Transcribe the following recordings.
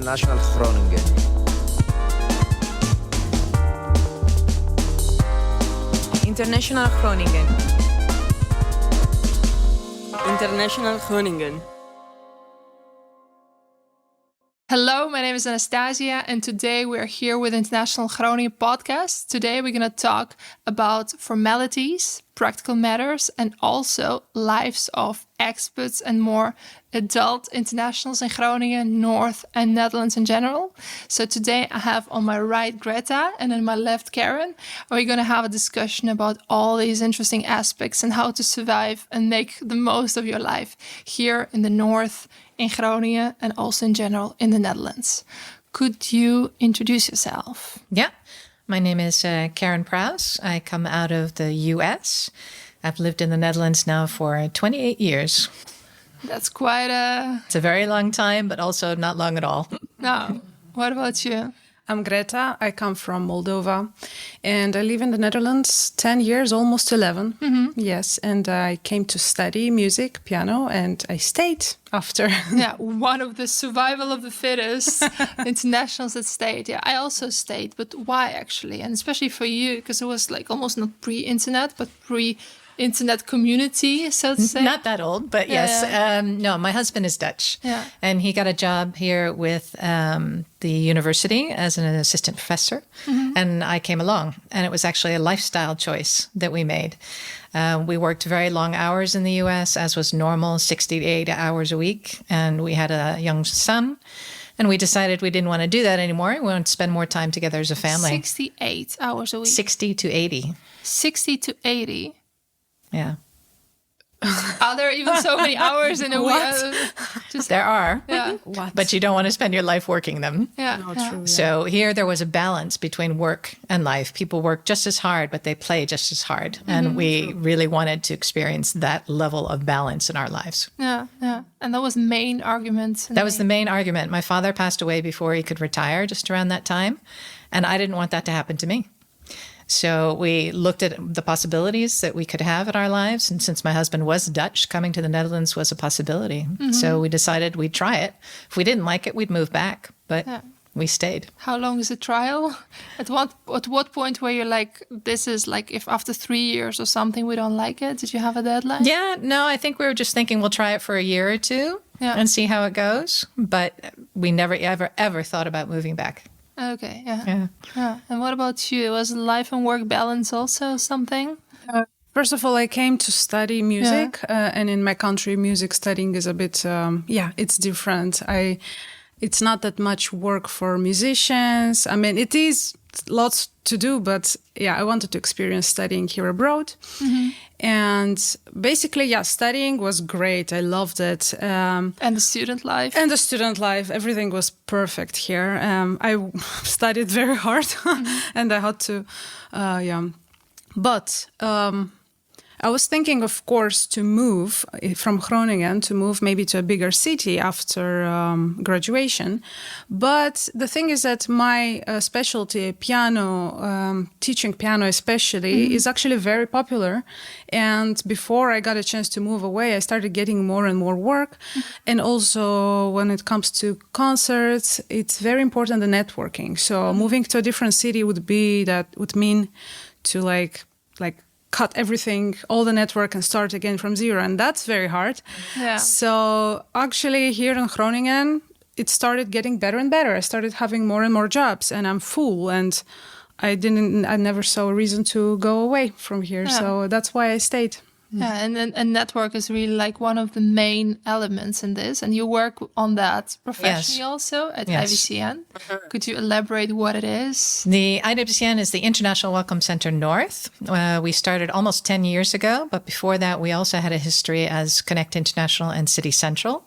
International Groningen. International Groningen. International Groningen. Hello, my name is Anastasia, and today we are here with International Groningen podcast. Today we're going to talk about formalities, practical matters, and also lives of expats and more adult internationals in Groningen, North, and Netherlands in general. So today I have on my right Greta and on my left Karen. And we're going to have a discussion about all these interesting aspects and how to survive and make the most of your life here in the North, in Groningen, and also in general in the Netherlands. Could you introduce yourself? Yeah, my name is Karen Prowse. I come out of the US. I've lived in the Netherlands now for 28 years. That's quite a... It's a very long time, but also not long at all. No. What about you? I'm Greta. I come from Moldova and I live in the Netherlands 10 years, almost 11. Mm-hmm. Yes. And I came to study music, piano, and I stayed after. Yeah, one of the survival of the fittest internationals that stayed. Yeah, I also stayed. But why actually? And especially for you, because it was like almost not pre-internet, but pre-internet community, so to say. Not that old, but yes. Yeah. No, my husband is Dutch. Yeah. And he got a job here with the university as an assistant professor. Mm-hmm. And I came along. And it was actually a lifestyle choice that we made. We worked very long hours in the US, as was normal, 60 to 80 hours a week. And we had a young son. And we decided we didn't want to do that anymore. We wanted to spend more time together as a family. 68 hours a week. 60 to 80. 60 to 80. Yeah. Are there even so many hours in a week? There are. Yeah. But you don't want to spend your life working them. Yeah. No, Yeah. true. Yeah. So here there was a balance between work and life. People work just as hard, but they play just as hard. And we really wanted to experience that level of balance in our lives. Yeah, yeah. And that was the main argument. That was the main argument. My father passed away before he could retire, just around that time. And I didn't want that to happen to me. So we looked at the possibilities that we could have in our lives. And since my husband was Dutch, coming to the Netherlands was a possibility. Mm-hmm. So we decided we'd try it. If we didn't like it, we'd move back. But we stayed. How long is the trial? At what point were you like, this is like, if after 3 years or something we don't like it? Did you have a deadline? Yeah, no, I think we were just thinking we'll try it for a year or two and see how it goes. But we never, ever thought about moving back. Okay, yeah. And what about you? Was life and work balance also something? First of all, I came to study music, and in my country, music studying is a bit, it's different. It's not that much work for musicians. I mean, it is lots to do, but I wanted to experience studying here abroad. Mm-hmm. And basically, studying was great. I loved it. And the student life? And the student life, everything was perfect here. I studied very hard and I had to, But I was thinking, of course, to move from Groningen, to move maybe to a bigger city after graduation. But the thing is that my specialty, piano, teaching piano especially, is actually very popular. And before I got a chance to move away, I started getting more and more work. And also when it comes to concerts, it's very important, the networking. So moving to a different city would mean to like cut everything, all the network, and start again from zero. And that's very hard. Yeah. So actually here in Groningen, it started getting better and better. I started having more and more jobs and I'm full and I never saw a reason to go away from here. Yeah. So that's why I stayed. Yeah, and network is really like one of the main elements in this. And you work on that professionally also at IWCN. Could you elaborate what it is? The IWCN is the International Welcome Center North. We started almost 10 years ago, but before that we also had a history as Connect International and City Central,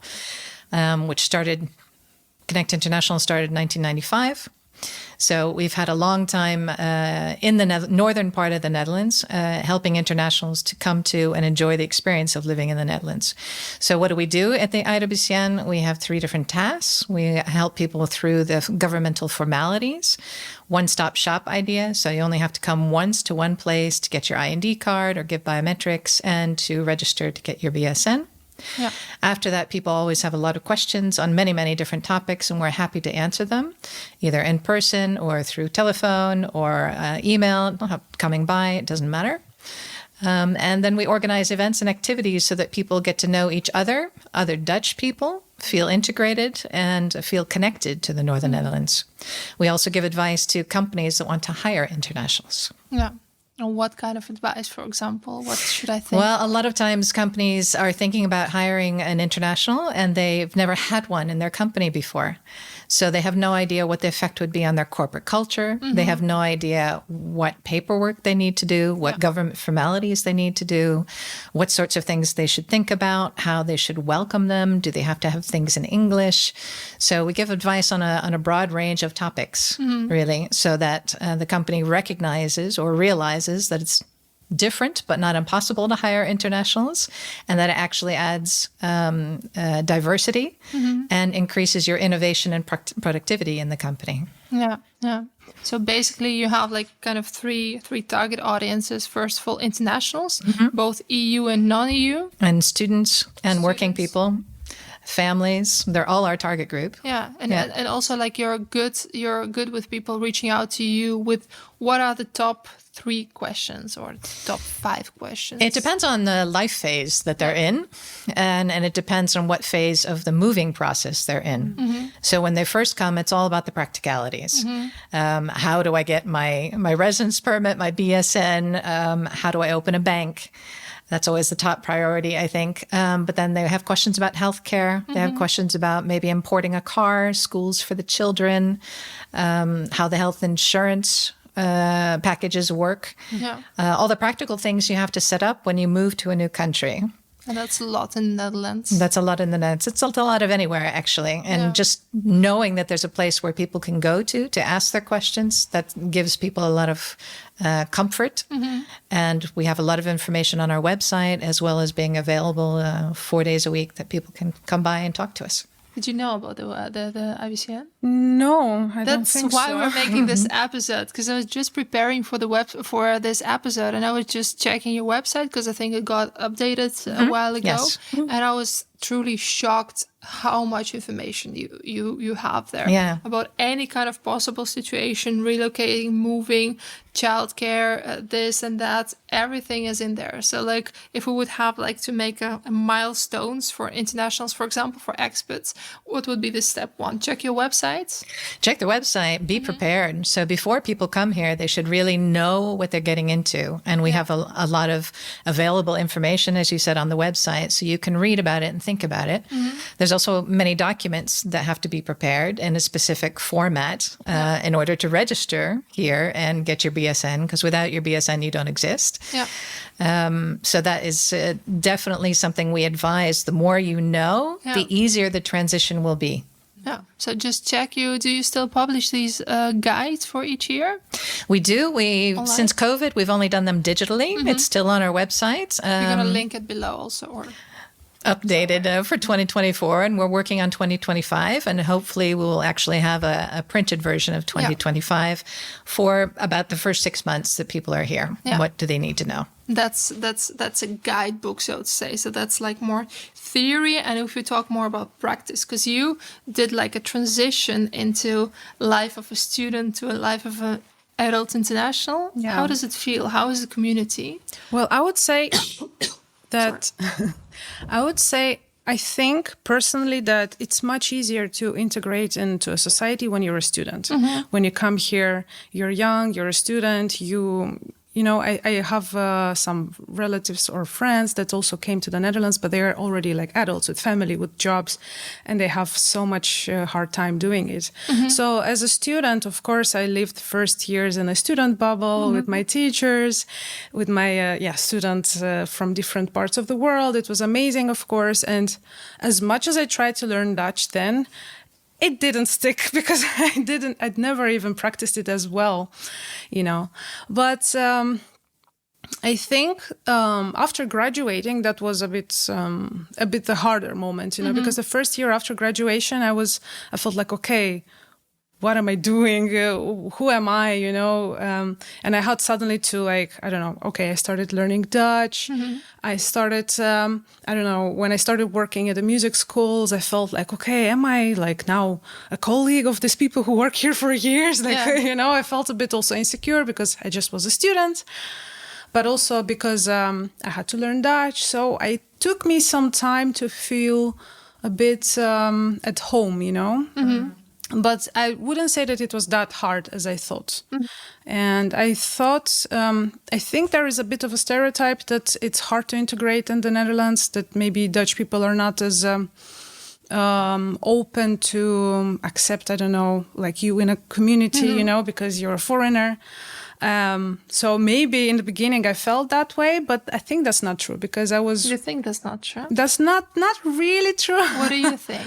Connect International started in 1995. So we've had a long time in the northern part of the Netherlands, helping internationals to come to and enjoy the experience of living in the Netherlands. So what do we do at the IWCN? We have 3 different tasks. We help people through the governmental formalities, one-stop shop idea. So you only have to come once to one place to get your IND card or give biometrics and to register to get your BSN. Yeah. After that, people always have a lot of questions on many, many different topics, and we're happy to answer them, either in person or through telephone or email, coming by, it doesn't matter. And then we organize events and activities so that people get to know each other Dutch people, feel integrated, and feel connected to the Northern Netherlands. We also give advice to companies that want to hire internationals. Yeah. And what kind of advice, for example? What should I think? Well, a lot of times companies are thinking about hiring an international and they've never had one in their company before. So they have no idea what the effect would be on their corporate culture. They have no idea what paperwork they need to do, what government formalities they need to do, what sorts of things they should think about, how they should welcome them. Do they have to have things in English? So we give advice on a broad range of topics, really, so that the company recognizes or realizes that it's different but not impossible to hire internationals, and that it actually adds diversity and increases your innovation and productivity in the company. Yeah. So basically you have like kind of three target audiences. First of all, internationals, both EU and non-EU. And students and working people, families, they're all our target group. Yeah. And also like you're good with people reaching out to you with what are the top 3 questions or top 5 questions? It depends on the life phase that they're in, and it depends on what phase of the moving process they're in. So when they first come, it's all about the practicalities. How do I get my residence permit, my BSN? How do I open a bank? That's always the top priority, I think. But then they have questions about healthcare. They have questions about maybe importing a car, schools for the children, how the health insurance packages work. All the practical things you have to set up when you move to a new country. And that's a lot in the Netherlands. That's a lot in the Netherlands. It's a lot of anywhere, actually. And just knowing that there's a place where people can go to ask their questions, that gives people a lot of comfort. And we have a lot of information on our website, as well as being available 4 days a week that people can come by and talk to us. Did you know about the IBCN? No, I don't That's think why so. we're making this episode, because I was just preparing for for this episode, and I was just checking your website because I think it got updated a while ago, Yes. and I was truly shocked how much information you have there about any kind of possible situation, relocating, moving, childcare, this and that. Everything is in there. So like if we would have like to make a milestones for internationals, for example, for expats, what would be the step 1? Check your website. Check the website, be prepared. So before people come here, they should really know what they're getting into. And we have a lot of available information, as you said, on the website, so you can read about it and think about it. There's also many documents that have to be prepared in a specific format in order to register here and get your BSN, because without your BSN, you don't exist. So that is definitely something we advise. The more you know, the easier the transition will be. Yeah. So just check do you still publish these guides for each year? We do. Since COVID, we've only done them digitally. It's still on our website. We're going to link it below also, or updated for 2024, and we're working on 2025, and hopefully we will actually have a printed version of 2025 for about the first 6 months that people are here. What do they need to know? That's a guidebook, so to say. So that's like more theory, and if we talk more about practice, because you did like a transition into life of a student to a life of an adult international. How does it feel? How is the community? Well, I would say that I think personally that it's much easier to integrate into a society when you're a student. When you come here, you're young, you're a student, you know, I have some relatives or friends that also came to the Netherlands, but they are already like adults with family, with jobs, and they have so much hard time doing it. So as a student, of course, I lived first years in a student bubble with my teachers, with my students from different parts of the world. It was amazing, of course. And as much as I tried to learn Dutch then, it didn't stick because I'd never even practiced it as well, you know. But I think after graduating, that was a bit the harder moment, you know, because the first year after graduation, I felt like, okay, what am I doing? Who am I? And I had suddenly to I started learning Dutch. I started, when I started working at the music schools, I felt like, okay, am I like now a colleague of these people who work here for years? I felt a bit also insecure because I just was a student, but also because I had to learn Dutch. So it took me some time to feel a bit at home, But I wouldn't say that it was that hard as I thought. And I think there is a bit of a stereotype that it's hard to integrate in the Netherlands, that maybe Dutch people are not as open to accept, like you in a community, because you're a foreigner. So maybe in the beginning I felt that way, but I think that's not true because I was... You think that's not true? That's not really true. What do you think?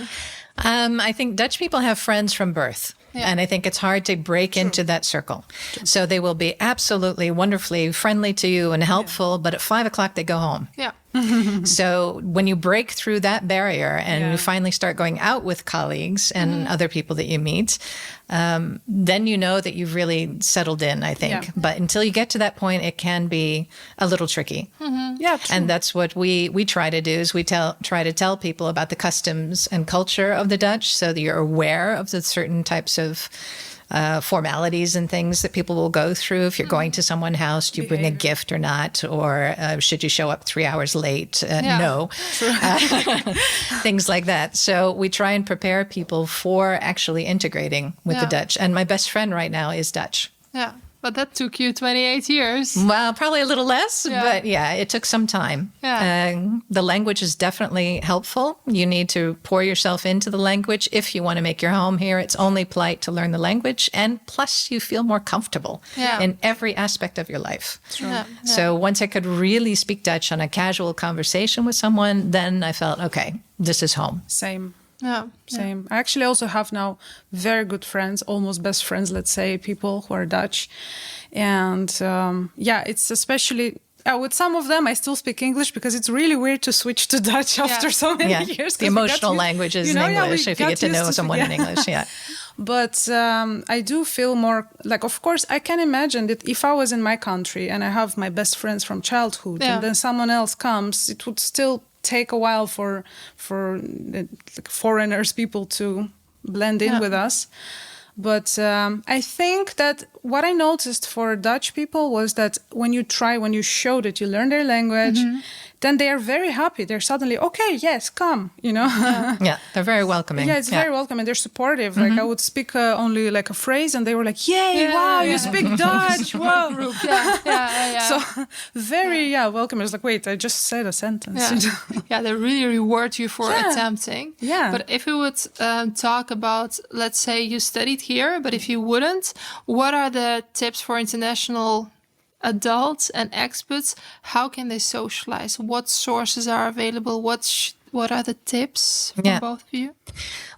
I think Dutch people have friends from birth. Yeah. And I think it's hard to break into that circle. True. So they will be absolutely wonderfully friendly to you and helpful, but at 5 o'clock they go home. Yeah. So when you break through that barrier and you finally start going out with colleagues and other people that you meet, then you know that you've really settled in, I think. Yeah. But until you get to that point, it can be a little tricky. Yeah, true. And that's what we try to do is try to tell people about the customs and culture of the Dutch so that you're aware of the certain types of formalities and things that people will go through. If you're going to someone's house, do you bring a gift or not? Or should you show up 3 hours late? No. Things like that. So we try and prepare people for actually integrating with the Dutch. And my best friend right now is Dutch. Yeah. But that took you 28 years. Well, probably a little less, but it took some time. Yeah. The language is definitely helpful. You need to pour yourself into the language. If you want to make your home here, it's only polite to learn the language. And plus, you feel more comfortable in every aspect of your life. True. Yeah. So once I could really speak Dutch on a casual conversation with someone, then I felt, okay, this is home. Same. Yeah, same. I actually also have now very good friends, almost best friends, let's say, people who are Dutch. And it's especially... with some of them, I still speak English because it's really weird to switch to Dutch after so many years. The emotional language is in English if you get to know someone in English, But I do feel more like, of course, I can imagine that if I was in my country and I have my best friends from childhood and then someone else comes, it would still take a while for foreigners, people to blend in with us. But I think that what I noticed for Dutch people was that when you show that you learn their language, then they are very happy. They're suddenly, okay, yes, come, they're very welcoming. Yeah, it's very welcoming. They're supportive. Like I would speak only like a phrase and they were like, yay, wow, you speak Dutch, wow. So very, welcoming. It's like, wait, I just said a sentence. Yeah, they really reward you for attempting. Yeah. But if we would talk about, let's say you studied here, but if you wouldn't, what are the tips for international adults and expats? How can they socialize? What sources are available? What are the tips for both of you?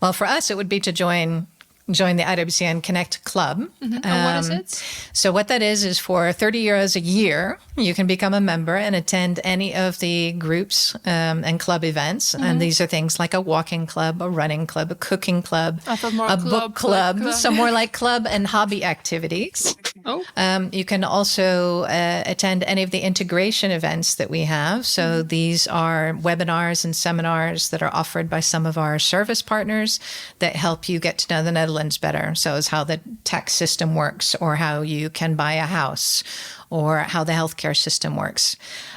Well, for us, it would be to join the IWCN Connect Club. And what is it? So what that is for 30 euros a year, you can become a member and attend any of the groups and club events. And these are things like a walking club, a running club, a cooking club, a book club, some more like club and hobby activities. Oh. You can also attend any of the integration events that we have. So these are webinars and seminars that are offered by some of our service partners that help you get to know the Netherlands better. So it's how the tax system works, or how you can buy a house, or how the healthcare system works.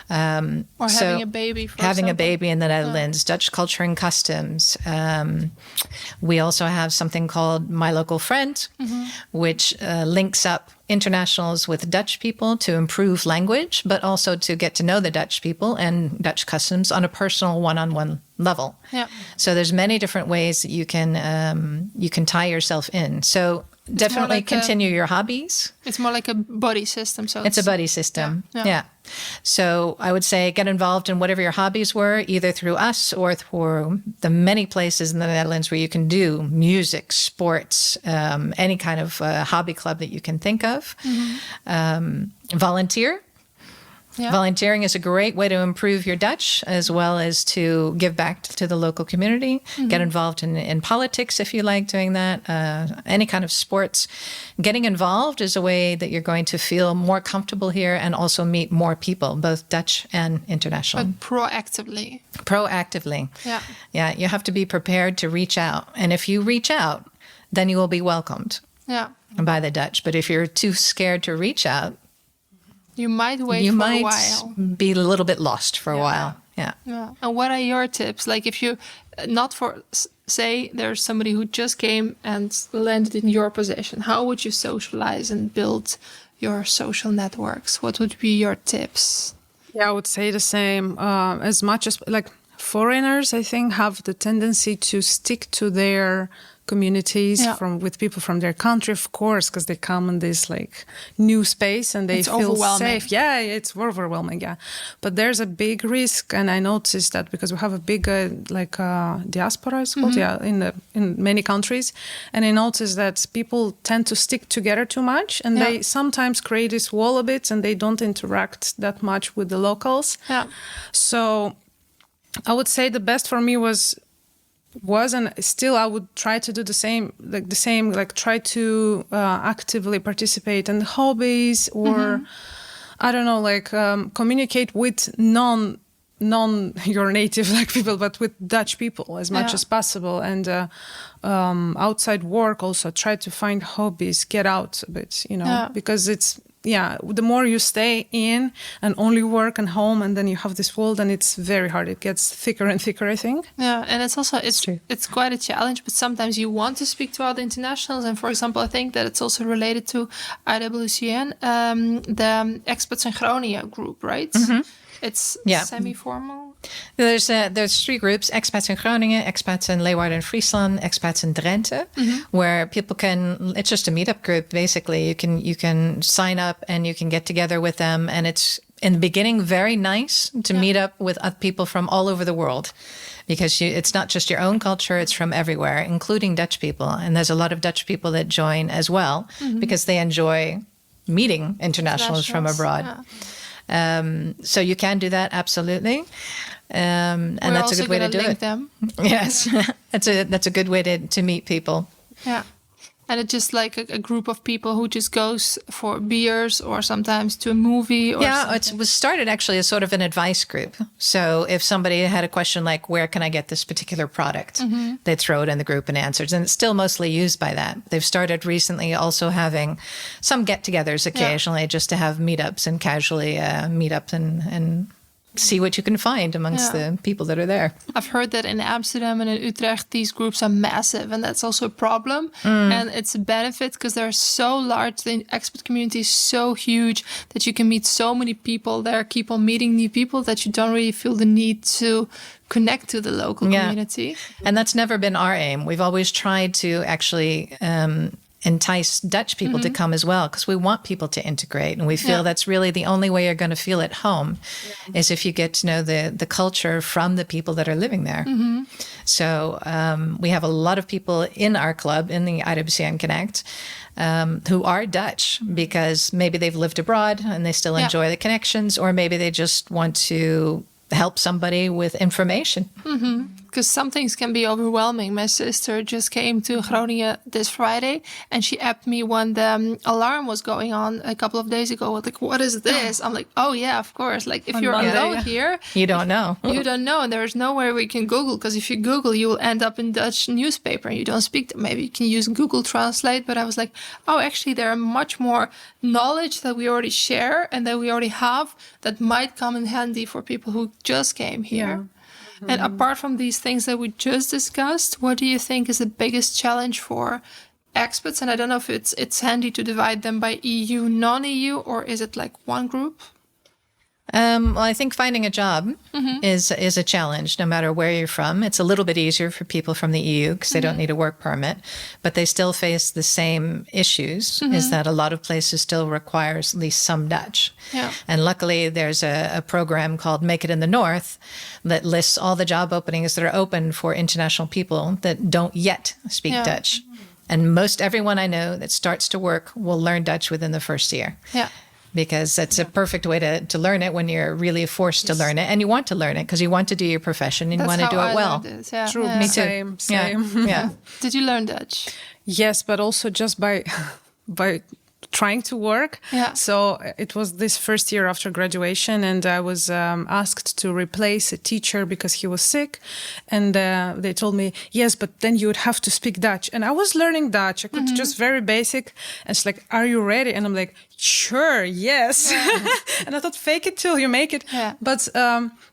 Or having a baby, for having example. a baby in the Netherlands, Dutch culture and customs. We also have something called My Local Friend, which links up internationals with Dutch people to improve language, but also to get to know the Dutch people and Dutch customs on a personal one-on-one level. Yeah. So there's many different ways that you can tie yourself in. So definitely continue your hobbies. It's more like a buddy system. So it's a buddy system. Yeah. So I would say get involved in whatever your hobbies were, either through us or through the many places in the Netherlands where you can do music, sports, any kind of hobby club that you can think of. Volunteer. Yeah. Volunteering is a great way to improve your Dutch, as well as to give back to the local community. Get involved in politics if you like doing that, any kind of sports. Getting involved is a way that you're going to feel more comfortable here and also meet more people, both Dutch and international. But proactively. Proactively. Yeah. Yeah, you have to be prepared to reach out. And if you reach out, then you will be welcomed Yeah. by the Dutch. But if you're too scared to reach out, You might wait you for a might while. be a little bit lost for a while. Yeah. Yeah. And what are your tips? Like if you, not for, say there's somebody who just came and landed in your position, how would you socialize and build your social networks? What would be your tips? Yeah, I would say the same. As much as like foreigners, I think, have the tendency to stick to their communities with people from their country, of course, because they come in this like new space and they It's feel overwhelming. safe. Yeah, it's overwhelming. Yeah, but there's a big risk, and I noticed that because we have a big diaspora, it's called, in many countries, and I noticed that people tend to stick together too much, and they sometimes create this wall a bit, and they don't interact that much with the locals. Yeah. So I would say the best for me was and still I would try to do the same, like try to actively participate in hobbies or I don't know, like communicate with non your native like people, but with Dutch people as much as possible, and outside work also try to find hobbies, get out a bit, because it's the more you stay in and only work and home, and then you have this wall, then it's very hard. It gets thicker and thicker, I think. Yeah, and it's also true. It's quite a challenge, but sometimes you want to speak to other internationals. And for example, I think that it's also related to IWCN, the Expats in Groningen group, right? It's semi-formal. There's three groups: expats in Groningen, expats in Leeuwarden and Friesland, expats in Drenthe, where people can. It's just a meetup group, basically. You can sign up and you can get together with them, and it's in the beginning very nice to meet up with other people from all over the world, because it's not just your own culture; it's from everywhere, including Dutch people. And there's a lot of Dutch people that join as well because they enjoy meeting internationals from abroad. Yeah. So you can do that, absolutely. And We're that's a also good way to gonna do link it. them. Yes, that's a good way to meet people. Yeah. And it's just like a group of people who just goes for beers or sometimes to a movie. Or It was started actually as sort of an advice group. So if somebody had a question like, where can I get this particular product? They'd throw it in the group and answers. And it's still mostly used by that. They've started recently also having some get-togethers occasionally just to have meetups and casually meet up and see what you can find amongst the people that are there. I've heard that in Amsterdam and in Utrecht, these groups are massive, and that's also a problem. And it's a benefit because they're so large. The expat community is so huge that you can meet so many people there, keep on meeting new people, that you don't really feel the need to connect to the local community. And that's never been our aim. We've always tried to actually entice Dutch people to come as well, because we want people to integrate, and we feel that's really the only way you're going to feel at home is if you get to know the culture from the people that are living there. So we have a lot of people in our club, in the IWCN Connect, who are Dutch because maybe they've lived abroad and they still enjoy the connections, or maybe they just want to help somebody with information. Because some things can be overwhelming. My sister just came to Groningen this Friday, and she apped me when the alarm was going on a couple of days ago. Like, what is this? I'm like, oh yeah, of course. Like, if you're alone here, you don't know. You don't know, and there's nowhere we can Google, because if you Google, you will end up in Dutch newspaper, and you don't speak. Maybe you can use Google Translate. But I was like, oh, actually, there are much more knowledge that we already share and that we already have that might come in handy for people who just came here. And apart from these things that we just discussed, what do you think is the biggest challenge for expats? And I don't know if it's handy to divide them by EU, non-EU, or is it like one group? Well, I think finding a job is a challenge, no matter where you're from. It's a little bit easier for people from the EU because they don't need a work permit, but they still face the same issues, is that a lot of places still requires at least some Dutch. Yeah. And luckily, there's a program called Make It in the North that lists all the job openings that are open for international people that don't yet speak Dutch. And most everyone I know that starts to work will learn Dutch within the first year. Yeah. because it's a perfect way to learn it when you're really forced to learn it, and you want to learn it because you want to do your profession and you want to do it well. Yeah. True. Yeah. Me too. Same. Yeah. Did you learn Dutch? Yes, but also just by trying to work. Yeah. So it was this first year after graduation, and I was asked to replace a teacher because he was sick. And they told me, yes, but then you would have to speak Dutch. And I was learning Dutch. I could just very basic. And it's like, are you ready? And I'm like, sure, yes. And I thought, fake it till you make it. Yeah. But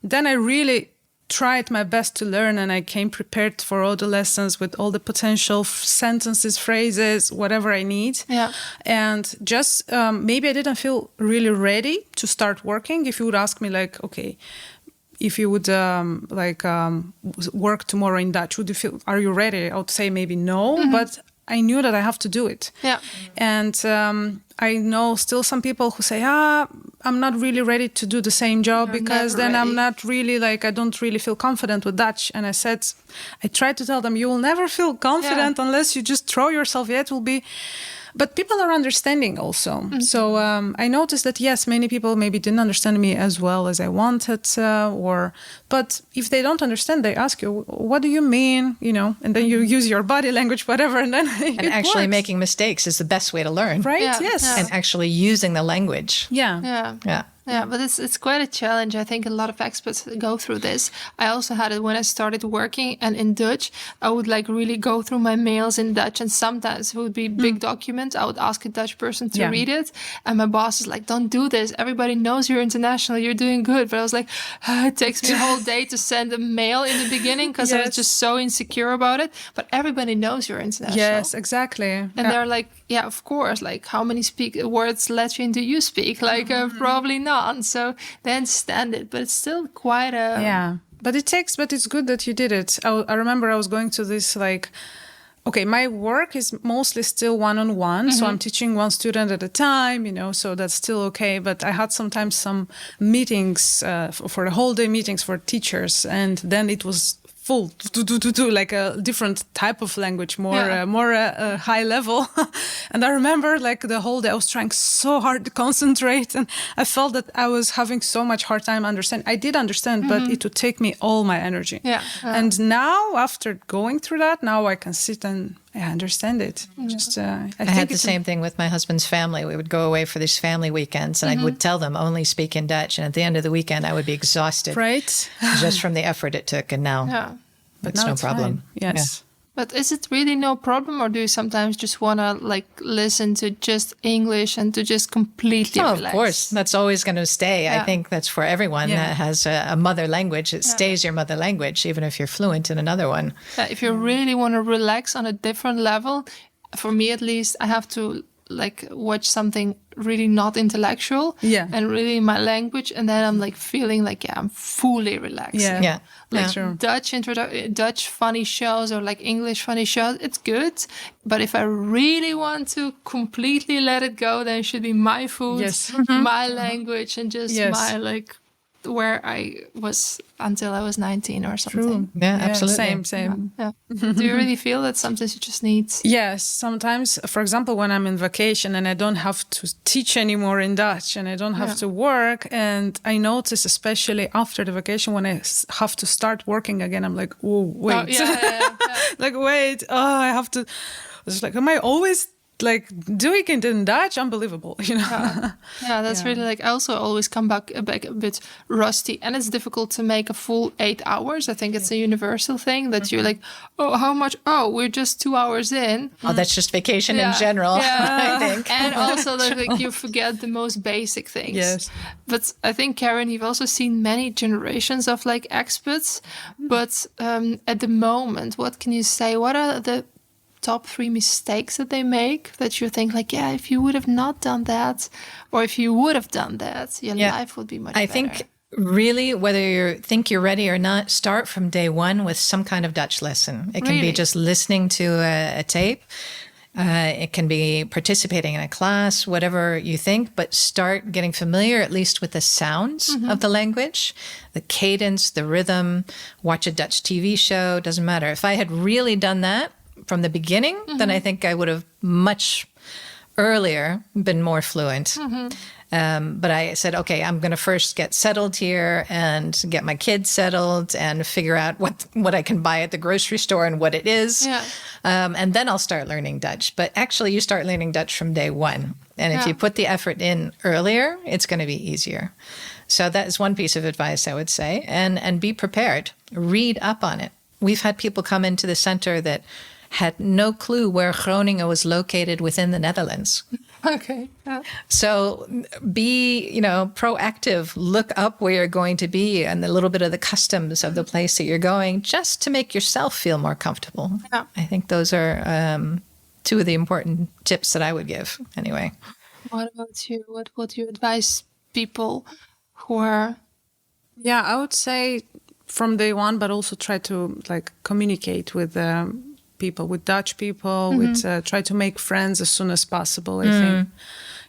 then I really tried my best to learn, and I came prepared for all the lessons with all the potential sentences, phrases, whatever I need. Yeah. And just maybe I didn't feel really ready to start working. If you would ask me, like, okay, if you would work tomorrow in Dutch, would you feel, are you ready? I would say maybe no, but I knew that I have to do it. Yeah. And I know still some people who say, I'm not really ready to do the same job because then I'm not really I don't really feel confident with Dutch. And I tried to tell them, you will never feel confident unless you just throw yourself. Yeah, it will be. But people are understanding also. So I noticed that, yes, many people maybe didn't understand me as well as I wanted. But if they don't understand, they ask you, what do you mean? And then you use your body language, whatever. And then and actually making mistakes is the best way to learn. Right? Yeah. Yes. Yeah. And actually using the language. Yeah. Yeah. Yeah. Yeah, but it's quite a challenge. I think a lot of experts go through this. I also had it when I started working, and in Dutch, I would really go through my mails in Dutch, and sometimes it would be big documents. I would ask a Dutch person to read it, and my boss is like, "Don't do this. Everybody knows you're international. You're doing good." But I was like, it takes me a whole day to send a mail in the beginning because I was just so insecure about it. But everybody knows you're international. Yes, exactly. And they're like, yeah, of course. How many words Latvian do you speak? Probably not. So they understand it, but it's still quite a... Yeah, but it's good that you did it. I remember I was going to this okay, my work is mostly still one-on-one. So I'm teaching one student at a time, so that's still okay. But I had sometimes some meetings for the whole day meetings for teachers. And then it was full, like a different type of language, more high level. And I remember the whole day I was trying so hard to concentrate, and I felt that I was having so much hard time understanding. I did understand, but it would take me all my energy. Yeah. And now, after going through that, now I can sit and I understand it. I had the same thing with my husband's family. We would go away for these family weekends, and I would tell them only speak in Dutch. And at the end of the weekend, I would be exhausted, right? just from the effort it took. And now, it's no problem. Fine. Yes. Yeah. But is it really no problem, or do you sometimes just want to listen to just English and to just completely relax? Of course. That's always going to stay. Yeah. I think that's for everyone that has a mother language. It stays your mother language, even if you're fluent in another one. If you really want to relax on a different level, for me at least, I have to watch something really not intellectual and really my language, and then I'm feeling I'm fully relaxed. Yeah. Dutch funny shows or English funny shows, it's good, but if I really want to completely let it go, then it should be my food, my language, and just my where I was until I was 19 or something. True. Yeah, absolutely. Same. Yeah. Do you really feel that sometimes you just need... Yes, sometimes, for example, when I'm in vacation and I don't have to teach anymore in Dutch and I don't have to work, and I notice, especially after the vacation, when I have to start working again, I'm like, oh, wait. Wait, I have to... It's am I always... doing it in Dutch, unbelievable, That's really I also always come back a bit rusty, and it's difficult to make a full 8 hours. I think it's a universal thing that you're how much? Oh, we're just 2 hours in. Oh, that's just vacation in general, I think. And also you forget the most basic things. Yes. But I think, Karen, you've also seen many generations of expats, but at the moment, what can you say? What are the top 3 mistakes that they make that you think if you would have not done that, or if you would have done that, your life would be much better? I think really, whether you think you're ready or not, start from day one with some kind of Dutch lesson. It can be just listening to a tape. It can be participating in a class, whatever you think, but start getting familiar at least with the sounds of the language, the cadence, the rhythm, watch a Dutch TV show, doesn't matter. If I had really done that from the beginning, then I think I would have much earlier been more fluent. But I said, okay, I'm going to first get settled here and get my kids settled and figure out what I can buy at the grocery store and what it is. Yeah. And then I'll start learning Dutch. But actually, you start learning Dutch from day one. And if you put the effort in earlier, it's going to be easier. So that is one piece of advice I would say. And be prepared. Read up on it. We've had people come into the center that had no clue where Groningen was located within the Netherlands. Okay. Yeah. So be, proactive. Look up where you're going to be and a little bit of the customs of the place that you're going, just to make yourself feel more comfortable. Yeah. I think those are two of the important tips that I would give anyway. What about you? What would you advise people who are... Yeah, I would say from day one, but also try to communicate with people, with Dutch people, with try to make friends as soon as possible. I think,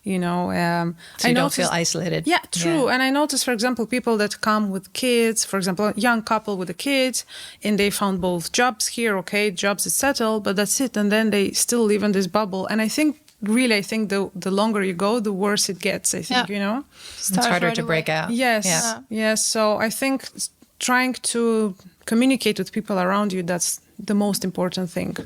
So you don't feel isolated. Yeah, true. And I noticed, for example, people that come with kids, for example, a young couple with the kids, and they found both jobs here. Okay, jobs is settled, but that's it. And then they still live in this bubble. And I think the longer you go, the worse it gets. I think, It's harder to break out. Yes. Yeah. Yes. So I think trying to communicate with people around you, that's the most important thing.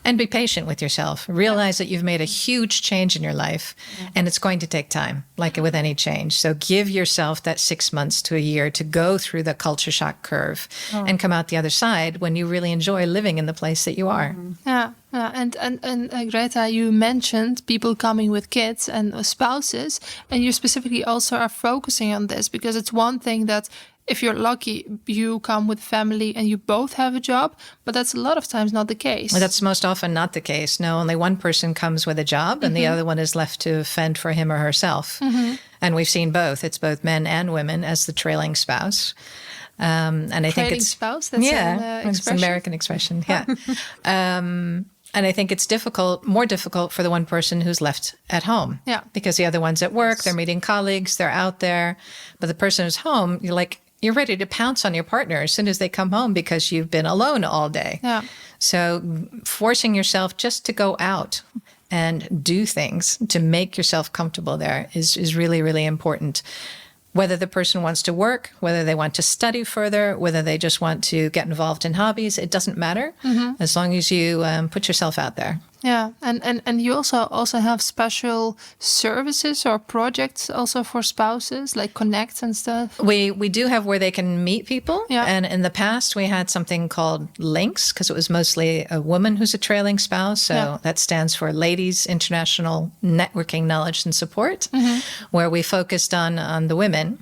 And be patient with yourself. Realize that you've made a huge change in your life and it's going to take time, like with any change. So give yourself that 6 months to a year to go through the culture shock curve and come out the other side when you really enjoy living in the place that you are. Yeah. And Greta, you mentioned people coming with kids and spouses, and you specifically also are focusing on this because it's one thing that if you're lucky, you come with family and you both have a job, but that's a lot of times not the case. Well, that's most often not the case. No, only one person comes with a job and the other one is left to fend for him or herself. And we've seen both. It's both men and women as the trailing spouse. And I think it's spouse. That's it's an American expression. Yeah. And I think it's more difficult for the one person who's left at home. Yeah. Because the other one's at work, they're meeting colleagues, they're out there. But the person who's home, you're ready to pounce on your partner as soon as they come home because you've been alone all day. Yeah. So forcing yourself just to go out and do things to make yourself comfortable there is really, really important. Whether the person wants to work, whether they want to study further, whether they just want to get involved in hobbies, it doesn't matter as long as you put yourself out there. Yeah, and you also have special services or projects also for spouses, like Connect and stuff. We do have where they can meet people. Yeah. And in the past, we had something called Links, because it was mostly a woman who's a trailing spouse. So that stands for Ladies International Networking Knowledge and Support, where we focused on the women.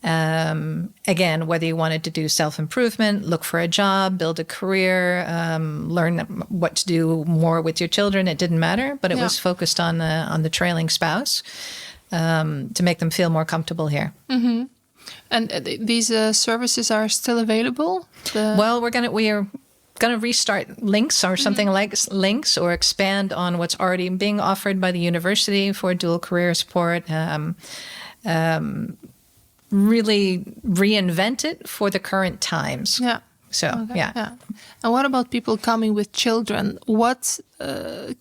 Again, whether you wanted to do self-improvement, look for a job, build a career, learn what to do more with your children, it didn't matter, but it was focused on the trailing spouse to make them feel more comfortable here. And these services are still available? Well, we are going to restart Links or something like Links, or expand on what's already being offered by the university for dual career support. Really reinvent it for the current times. Yeah. So, yeah. And what about people coming with children? Where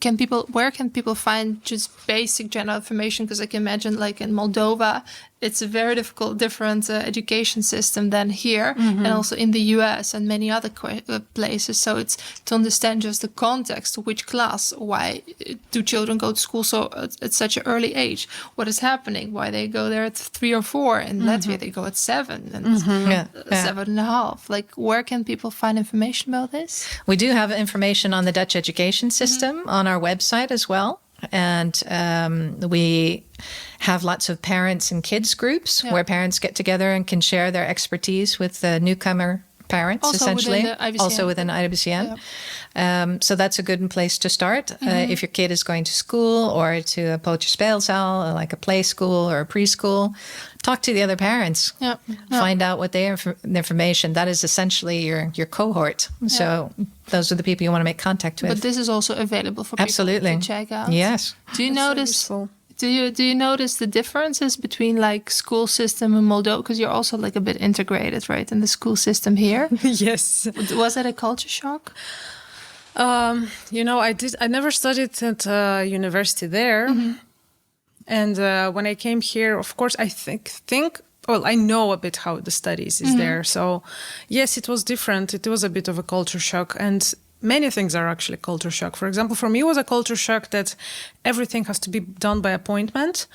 can people find just basic general information? Because I can imagine, like in Moldova, it's a very different education system than here, and also in the US and many other places. So it's to understand just the context, which class, why do children go to school at such an early age? What is happening? Why they go there at 3 or 4? In Latvia, they go at 7 and 7.5. Like, where can people find information about this? We do have information on the Dutch education system on our website as well. And we have lots of parents and kids groups where parents get together and can share their expertise with the newcomer parents, also essentially. Within the IBCN. Also within IBCN. Yeah. So that's a good place to start. If your kid is going to school or to a peuterspeelzaal, like a play school or a preschool, talk to the other parents. Yeah. Find out what the information. That is essentially your cohort. So those are the people you want to make contact with. But this is also available for Absolutely. people to check out. Yes. Do you notice? Do you notice the differences between like school system in Moldova? Because you're also like a bit integrated, right, in the school system here. Yes. Was it a culture shock? I never studied at university there. And when I came here, of course, I I know a bit how the studies is there. So yes, it was different. It was a bit of a culture shock, and many things are actually culture shock. For example, for me, it was a culture shock that everything has to be done by appointment.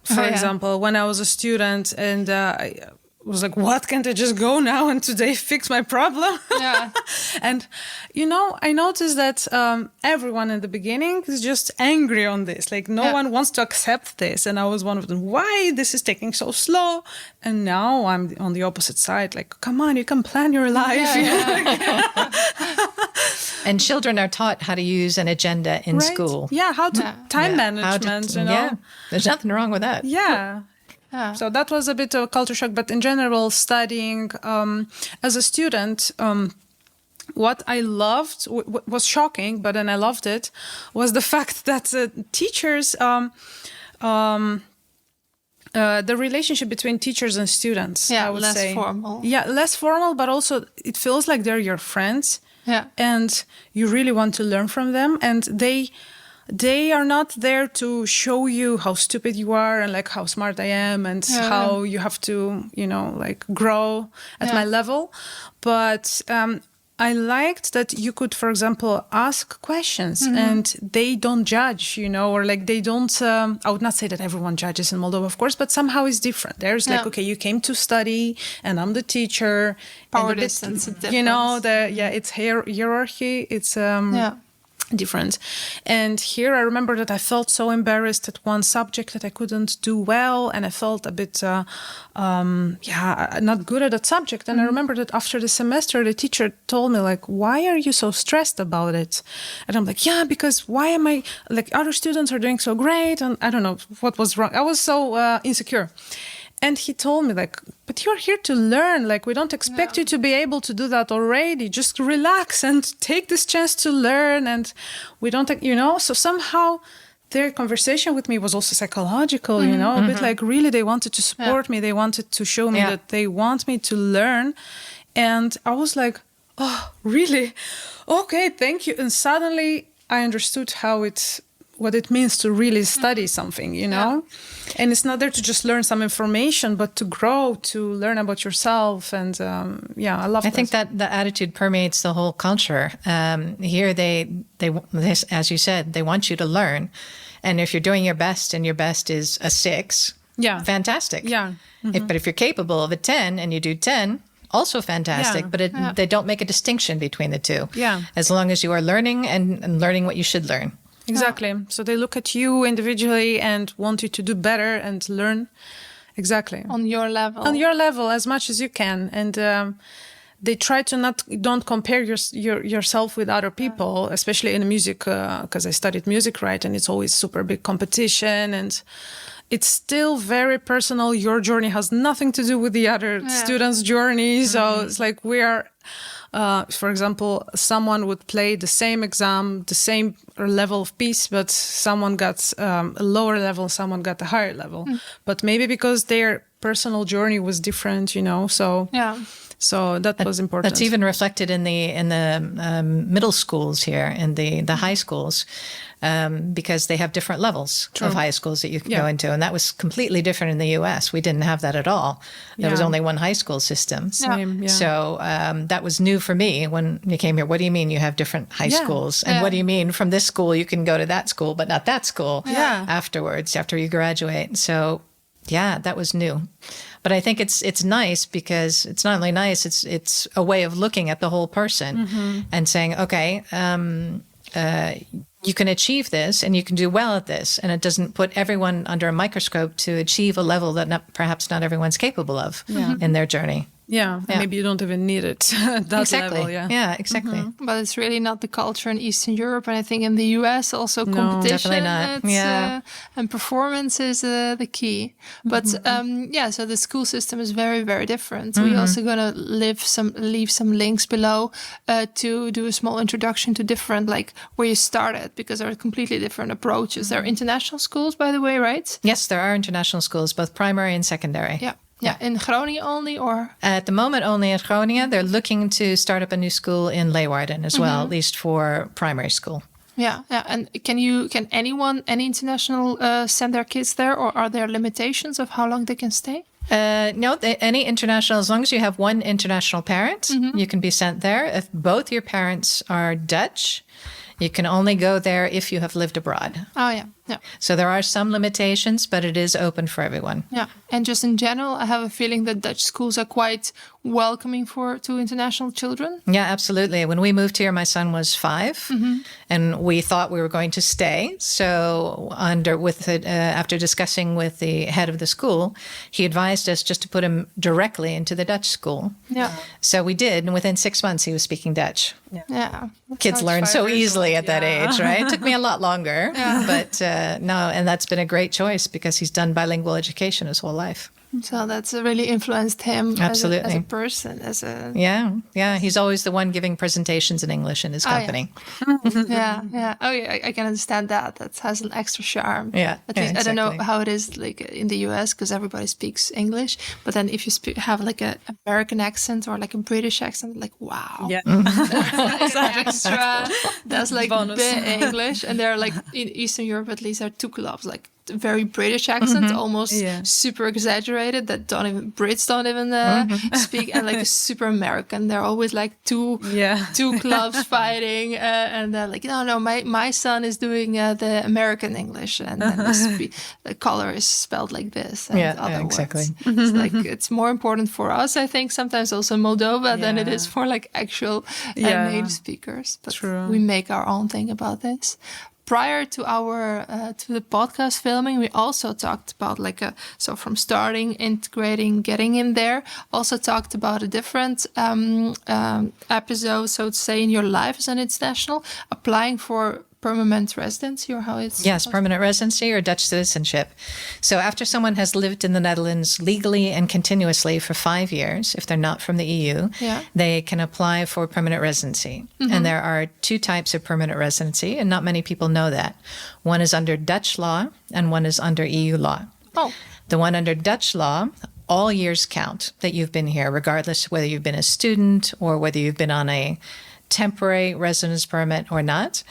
For example, when I was a student and I was like, what, can't I just go now and today fix my problem? Yeah. And, I noticed that everyone in the beginning is just angry on this. Like, no one wants to accept this. And I was one of them. Why? This is taking so slow. And now I'm on the opposite side. Like, come on, you can plan your life. And children are taught how to use an agenda in school. Yeah, how to time management, Yeah, there's nothing wrong with that. Yeah. So that was a bit of a culture shock. But in general, studying as a student, what I loved was shocking, but then I loved it, was the fact that teachers, the relationship between teachers and students, I would say. Formal. Yeah, less formal, but also it feels like they're your friends. Yeah. And you really want to learn from them. And they are not there to show you how stupid you are and like how smart I am and how you have to, like grow at my level. But I liked that you could, for example, ask questions and they don't judge, or like they don't, I would not say that everyone judges in Moldova, of course, but somehow it's different. There's like, okay, you came to study and I'm the teacher. Power and distance. It's hierarchy. It's different. And here I remember that I felt so embarrassed at one subject that I couldn't do well, and I felt a bit not good at that subject. And I remember that after the semester the teacher told me like, why are you so stressed about it? And I'm like, because why am I, like, other students are doing so great, and I don't know what was wrong. I was so insecure. And he told me like, but you're here to learn. Like, we don't expect you to be able to do that already. Just relax and take this chance to learn. And we don't, so somehow their conversation with me was also psychological, a bit like really they wanted to support me. They wanted to show me that they want me to learn. And I was like, oh, really? Okay, thank you. And suddenly I understood what it means to really study something, And it's not there to just learn some information, but to grow, to learn about yourself. And I love I think that the attitude permeates the whole culture. Here, this, as you said, they want you to learn. And if you're doing your best and your best is a 6, fantastic. Yeah. But if you're capable of a 10 and you do 10, also fantastic. But they don't make a distinction between the two. Yeah. As long as you are learning and learning what you should learn. Exactly. So they look at you individually and want you to do better and learn. Exactly. On your level. On your level as much as you can. And they try to don't compare yourself with other people, especially in music, because I studied music, right? And it's always super big competition, and it's still very personal. Your journey has nothing to do with the other students' journey. So it's like we are... for example, someone would play the same exam, the same level of piece, but someone got a lower level, someone got a higher level. But maybe because their personal journey was different, So that was important. That's even reflected in the middle schools here, in the high schools, because they have different levels of high schools that you can go into. And that was completely different in the US. We didn't have that at all. There was only one high school system. Same, So that was new for me when you came here. What do you mean you have different high schools? And what do you mean from this school you can go to that school, but not that school afterwards, after you graduate? So that was new. But I think it's nice because it's not only nice, it's a way of looking at the whole person and saying, okay, you can achieve this and you can do well at this. And it doesn't put everyone under a microscope to achieve a level that perhaps not everyone's capable of in their journey. Yeah, maybe you don't even need it at that level. Yeah, exactly. But it's really not the culture in Eastern Europe, and I think in the US also competition. Definitely not. And performance is the key. But so the school system is very, very different. We're also going to leave some links below to do a small introduction to different, like where you started, because there are completely different approaches. There are international schools, by the way, right? Yes, there are international schools, both primary and secondary. Yeah. Yeah, in Groningen only, or? At the moment, only at Groningen. They're looking to start up a new school in Leeuwarden as well, at least for primary school. Yeah, yeah. And can any international send their kids there, or are there limitations of how long they can stay? No, any international, as long as you have one international parent, you can be sent there. If both your parents are Dutch, you can only go there if you have lived abroad. Oh, yeah, yeah. So there are some limitations, but it is open for everyone. Yeah, and just in general, I have a feeling that Dutch schools are quite welcoming to international children. Yeah, absolutely. When we moved here, my son was 5, and we thought we were going to stay. So after discussing with the head of the school, he advised us just to put him directly into the Dutch school. Yeah. So we did, and within 6 months, he was speaking Dutch. Yeah. Kids learn so easily at that age, right? It took me a lot longer, but no, and that's been a great choice because he's done bilingual education his whole life. So that's really influenced him Absolutely. as a person, as a Yeah. He's always the one giving presentations in English in his company. yeah. Oh, yeah. I can understand that. That has an extra charm. Yeah, At least, I don't know exactly. how it is like in the US because everybody speaks English. But then if you have like an American accent or like a British accent, like wow, Yeah. that's extra. That's like Bonus. the English, and there are like in Eastern Europe at least there are 2 clubs like very British accent, almost super exaggerated that Brits don't even speak, and like a super American. They're always like two clubs fighting, and they're like, no, my son is doing the American English, and then the color is spelled like this. And other exactly. words. It's like it's more important for us, I think, sometimes also in Moldova than it is for like actual native speakers. But we make our own thing about this. Prior to our to the podcast filming, we also talked about so from starting, integrating, getting in there. Also talked about a different episode, so to say, in your life as an international, applying for permanent residency, or how it's permanent residency or Dutch citizenship. So after someone has lived in the Netherlands legally and continuously for 5 years, if they're not from the EU, they can apply for permanent residency. And there are 2 types of permanent residency, and not many people know that. One is under Dutch law and one is under EU law. Oh. The one under Dutch law, all years count that you've been here, regardless of whether you've been a student or whether you've been on a temporary residence permit or not.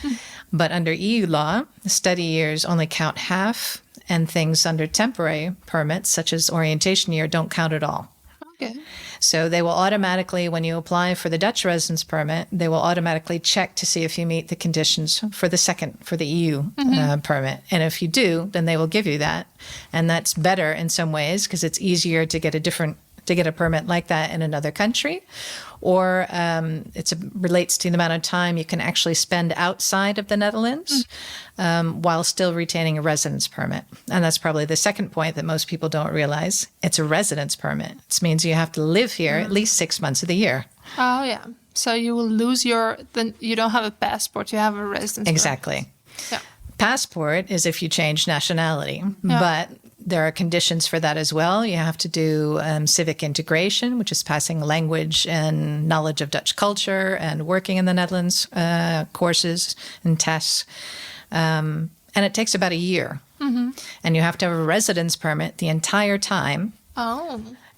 But under EU law, study years only count half, and things under temporary permits, such as orientation year, don't count at all. Okay. So they will automatically, when you apply for the Dutch residence permit, they will automatically check to see if you meet the conditions for the EU permit. And if you do, then they will give you that. And that's better in some ways because it's easier to get a permit like that in another country, or it relates to the amount of time you can actually spend outside of the Netherlands while still retaining a residence permit. And that's probably the second point that most people don't realize. It's a residence permit. It means you have to live here at least 6 months of the year. Oh, yeah. So you will lose then you don't have a passport, you have a residence permit. Exactly. Yeah. Passport is if you change nationality, but there are conditions for that as well. You have to do civic integration, which is passing language and knowledge of Dutch culture and working in the Netherlands courses and tests. And it takes about a year. And you have to have a residence permit the entire time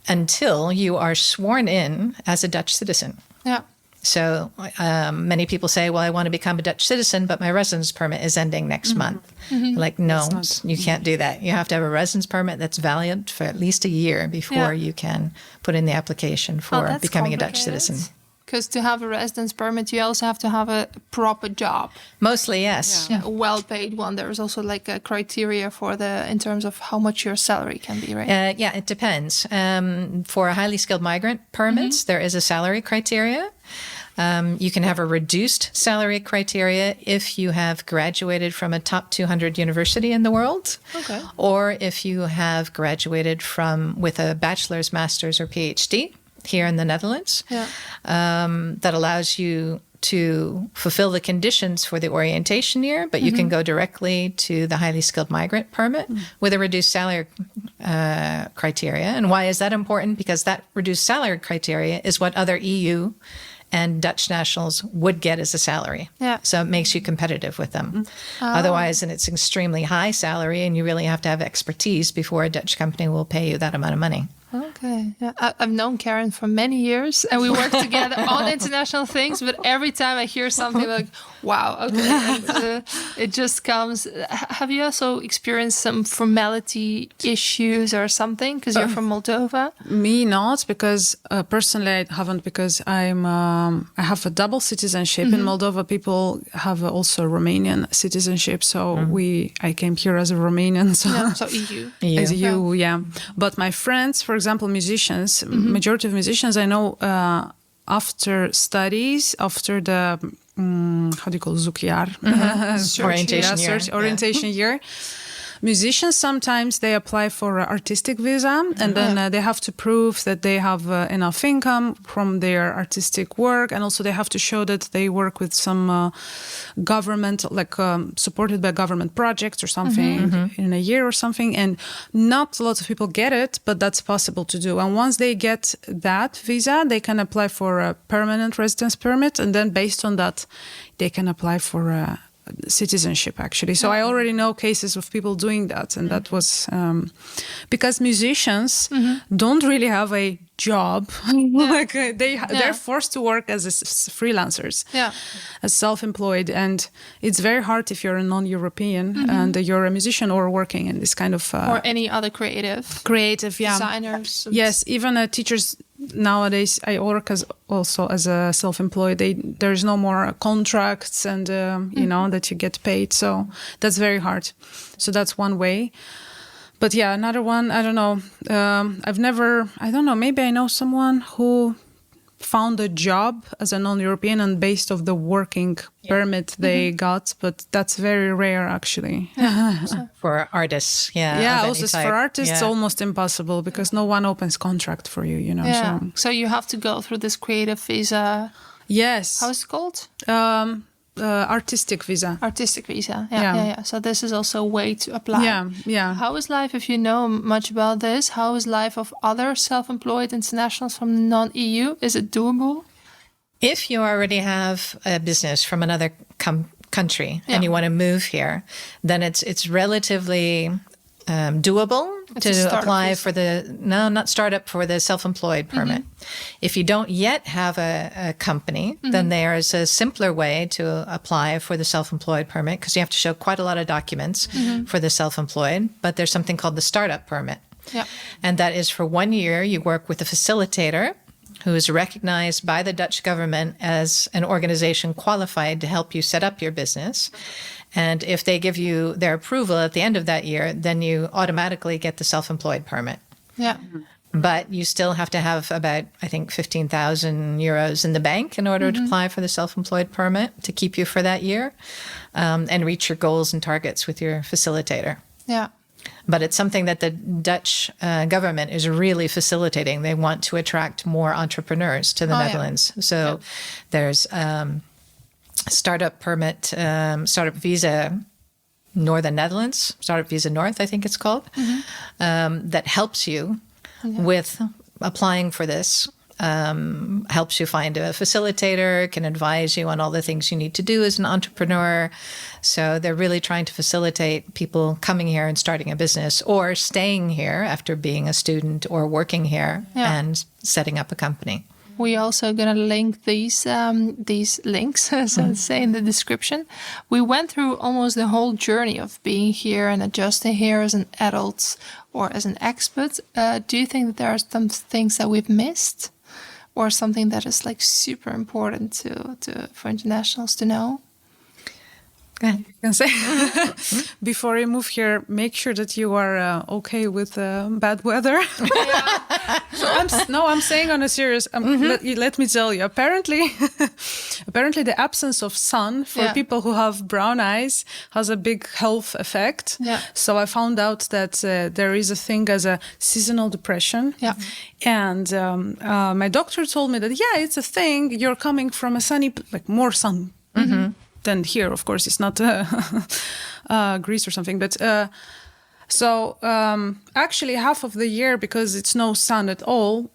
until you are sworn in as a Dutch citizen. Yeah. So many people say, well, I want to become a Dutch citizen, but my residence permit is ending next month. Like, no, you can't do that. You have to have a residence permit that's valid for at least a year before you can put in the application for becoming a Dutch citizen. Because to have a residence permit, you also have to have a proper job. Mostly, yes. Yeah, a well-paid one. There is also like a criteria in terms of how much your salary can be, right? Yeah, it depends. For highly skilled migrant permits, there is a salary criteria. You can have a reduced salary criteria if you have graduated from a top 200 university in the world, or if you have graduated with a bachelor's, master's, or PhD here in the Netherlands. That allows you to fulfill the conditions for the orientation year, but you can go directly to the highly skilled migrant permit with a reduced salary criteria. And why is that important? Because that reduced salary criteria is what other EU and Dutch nationals would get as a salary. So it makes you competitive with them. Otherwise, and it's an extremely high salary, and you really have to have expertise before a Dutch company will pay you that amount of money. Okay. Yeah. I've known Karen for many years, and we work together on international things. But every time I hear something like, "Wow, okay," and, it just comes. Have you also experienced some formality issues or something? Because you're from Moldova. Me not, because personally I haven't, because I have a double citizenship in Moldova. People have also Romanian citizenship, so I came here as a Romanian, so So EU. as you, yeah. But my friends, for example, musicians, majority of musicians I know, after studies, after the how do you call Zukiar? Orientation year. Musicians, sometimes they apply for an artistic visa, and then they have to prove that they have enough income from their artistic work, and also they have to show that they work with some government, like supported by government projects or something in a year or something. And not a lot of people get it, but that's possible to do. And once they get that visa, they can apply for a permanent residence permit, and then based on that, they can apply for citizenship, actually. So I already know cases of people doing that, and that was because musicians don't really have a job. Like they're forced to work as freelancers, as self-employed, and it's very hard if you're a non-European and you're a musician or working in this kind of or any other creative, designers. Yes, even teachers. Nowadays, I work also as a self-employed. There's no more contracts and you know, that you get paid. So that's very hard. So that's one way. But yeah, another one, I don't know. Maybe I know someone who found a job as a non-European and based of the working permit they got, but that's very rare, actually. For artists, also for artists, almost impossible, because no one opens contract for you, you know. Yeah. So you have to go through this creative visa. Yes. How is it called? Artistic visa. Artistic visa. Yeah. So this is also a way to apply. Yeah. How is life, if you know much about this, how is life of other self-employed internationals from non-EU? Is it doable? If you already have a business from another country and you want to move here, then it's relatively doable to apply for for the self-employed permit. If you don't yet have a company, then there is a simpler way to apply for the self-employed permit, because you have to show quite a lot of documents for the self-employed. But there's something called the startup permit. Yeah. And that is for 1 year. You work with a facilitator who is recognized by the Dutch government as an organization qualified to help you set up your business. And if they give you their approval at the end of that year, then you automatically get the self-employed permit. Yeah. But you still have to have about, I think, 15,000 euros in the bank in order to apply for the self-employed permit to keep you for that year, and reach your goals and targets with your facilitator. Yeah. But it's something that the Dutch government is really facilitating. They want to attract more entrepreneurs to the Netherlands. So there's startup permit, startup visa Northern Netherlands, startup visa North, I think it's called, that helps you with applying for this. Helps you find a facilitator, can advise you on all the things you need to do as an entrepreneur. So they're really trying to facilitate people coming here and starting a business, or staying here after being a student or working here and setting up a company. We also gonna link these links, so to say, in the description. We went through almost the whole journey of being here and adjusting here as an adult or as an expat. Do you think that there are some things that we've missed, or something that is like super important for internationals to know? I can say before you move here, make sure that you are okay with bad weather. I'm saying on a serious. Let me tell you. Apparently, the absence of sun for people who have brown eyes has a big health effect. Yeah. So I found out that there is a thing as a seasonal depression. Yeah. And my doctor told me that it's a thing. You're coming from a sunny, like more sun. Than here, of course, it's not Greece or something. But actually, half of the year, because it's no sun at all,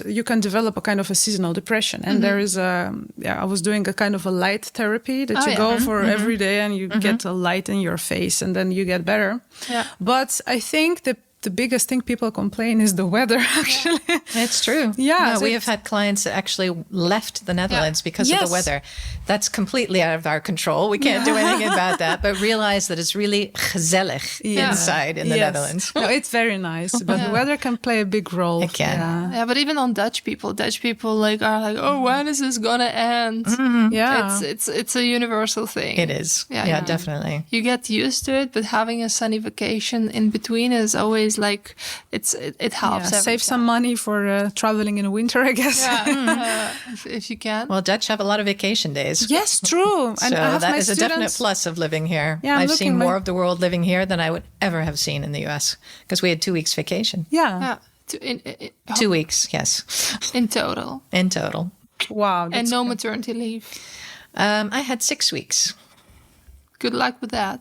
you can develop a kind of a seasonal depression. And there is I was doing a kind of a light therapy that you go for every day, and you get a light in your face, and then you get better. Yeah. But I think the the biggest thing people complain is the weather, actually. It's true. Yeah, No, so we have had clients that actually left the Netherlands because of Yes. the weather. That's completely out of our control. We can't do anything about that, but realize that it's really gezellig inside in the Netherlands. No, it's very nice, but the weather can play a big role. It can. Yeah, but even on Dutch people are like, oh, when is this gonna end? Yeah. It's a universal thing. It is. Yeah, definitely. You get used to it, but having a sunny vacation in between is always like it helps. every Save some time. money for traveling in the winter, I guess. If you can. Well, Dutch have a lot of vacation days. Yes, true. So And I have that my is a definite students- plus of living here. Yeah, I'm I've seen looking more my- of the world living here than I would ever have seen in the US because we had 2 weeks vacation. Yeah. In 2 weeks, yes, in total, in total. Wow. and that's no good. maternity leave. I had 6 weeks. Good luck with that.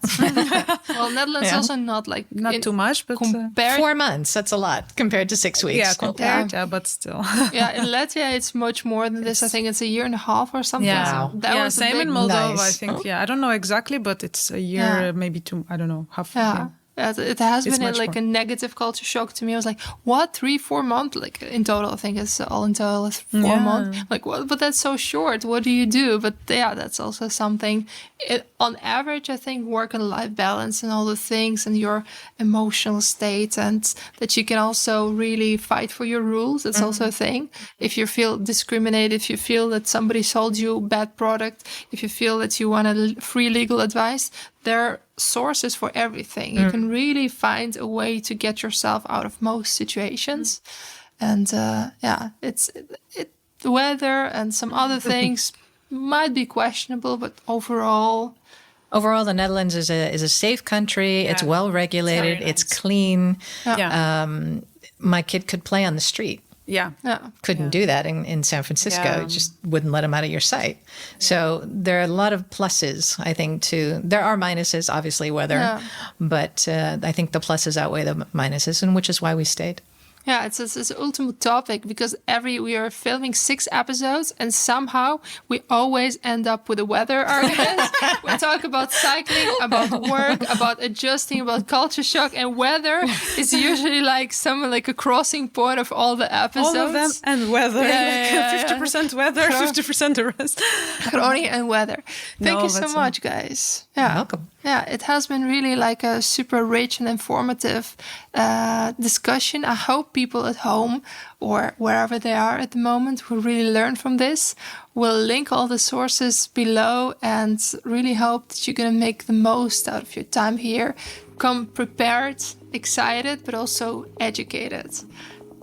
Well, Netherlands also not like Not too much, but compared. 4 months, that's a lot compared to 6 weeks. yeah, compared, but still. Yeah, in Latvia it's much more than this. I think it's a year and a half or something. Yeah. So that was a same big- in Moldova, Nice. I think. Yeah, I don't know exactly, but it's a year, Yeah. maybe two, I don't know, half. Yeah. It has It's been much like more. a negative culture shock to me. I was like, what, 3-4 months? Like in total, I think it's all in total it's 4 Yeah. months. Like, what? But that's so short. What do you do? But yeah, that's also something. On average, I think work and life balance and all the things and your emotional state and that you can also really fight for your rules. That's also a thing. If you feel discriminated, if you feel that somebody sold you bad product, if you feel that you want a free legal advice, there are sources for everything. You can really find a way to get yourself out of most situations. And the weather and some other things might be questionable, but overall, Overall, the Netherlands is a safe country. It's well regulated. Very It's nice. clean. Yeah. My kid could play on the street. yeah. Couldn't do that in San Francisco. Yeah. It just wouldn't let him out of your sight. So there are a lot of pluses, I think, there are minuses, obviously, weather, but I think the pluses outweigh the minuses, and which is why we stayed. yeah, it's an ultimate topic because we are filming 6 episodes and somehow we always end up with a weather argument. We talk about cycling, about work, about adjusting, about culture shock, and weather is usually like a crossing point of all the episodes. All of them and weather. Yeah, Like 50% weather, 50% the rest. Groningen and weather. Thank No, you so that's much, guys. Yeah. Welcome. Yeah, it has been really like a super rich and informative discussion. I hope people at home or wherever they are at the moment will really learn from this. We'll link all the sources below and really hope that you're going to make the most out of your time here. Come prepared, excited, but also educated.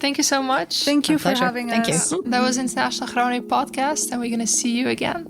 Thank you so much. Thank you My for pleasure. having Thank us. you. That was International Groningen Podcast, and we're going to see you again.